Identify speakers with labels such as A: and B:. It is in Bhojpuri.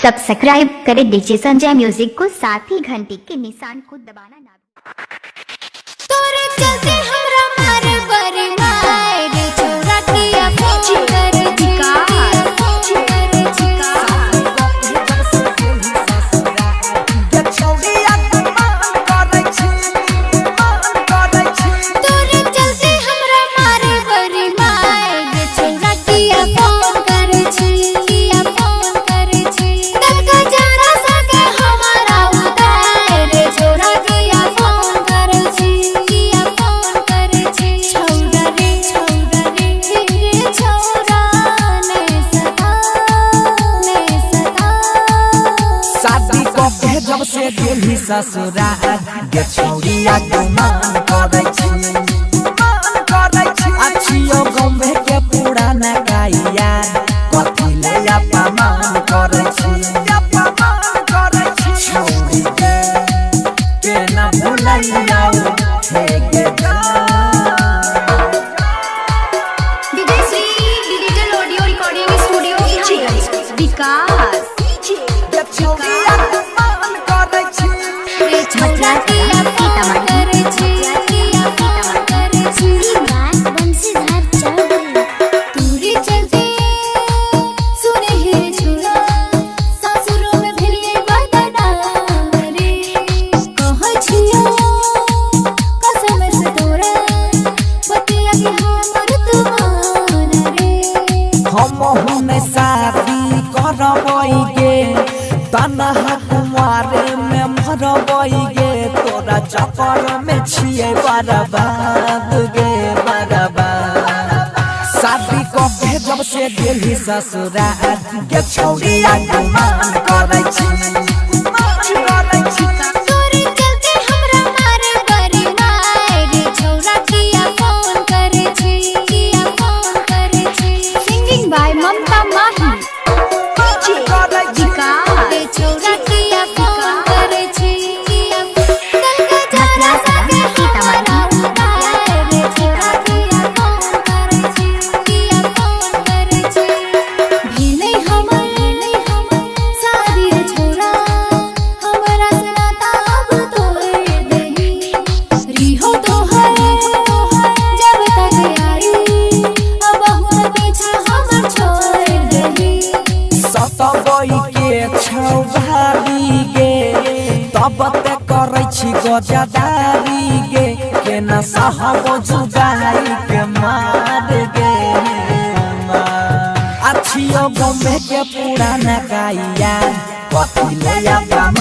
A: सब्सक्राइब करें डीजे संजय म्यूजिक को, साथ ही घंटी के निशान को दबाना ना
B: तोरे चलते हमरा मारे बरी मारे छोरा किया फोन कर चिका तोरे चलते हमरा मारे बरी मारे छोरा किया फोन कर किया फोन कर तब का जाना सके हमारा उतार छोरा किया फोन कर किया फोन कर छोरा रे छोरा ने सदा
C: शादी के जब से दिल्ली ससुराल गे छौरिया के मान करे छी अच्छियो गंभे के पुराना गाइया कथी ले अपमान करे छी छौरी के ना भुलैया हे गे
B: विदेशी डिजिटल ऑडियो रिकॉर्डिंग स्टूडियो विकास
C: छौरिया के मान करे छी
B: रे छोरा किया फोन कर किया फोन कर बंसीधार चढ़ तूरी चलते सुने हे छोरा सासुरों में भेलिए बदना रे कहै छियो कसम से तोरा बतिया के हमर तुमान रे
C: हम हुने शादी करबै गे तनहा कुमारे में मरबै गे तोरा चक्कर में छिए बर्बाद गे बर्बाद शादी के जब से दिल्ली ससुराल गे छौरिया के मान करे छी
B: तोरे चलते हमरा मारे बरी मारे छोरा किया फोन करे किया फोन करे सिंगिंग बाय ममता माही रे छोरा किया फोन करे किया दिल का जाना सके हमारा उतार रे छोरा किया फोन करे किया फोन करे भेले हमर शादी रे छोरा हमरा से नाता अब तोड़ देही रिहो तो है जब तक आई अब हुन पीछा हमर छोड़ देही
C: सतबै के छौभारी गे तब ते करै छी गजदारी गे केना सहब जुदाई के मार गे अच्छियो गमे के पुराना गाइया कथी ले अपमान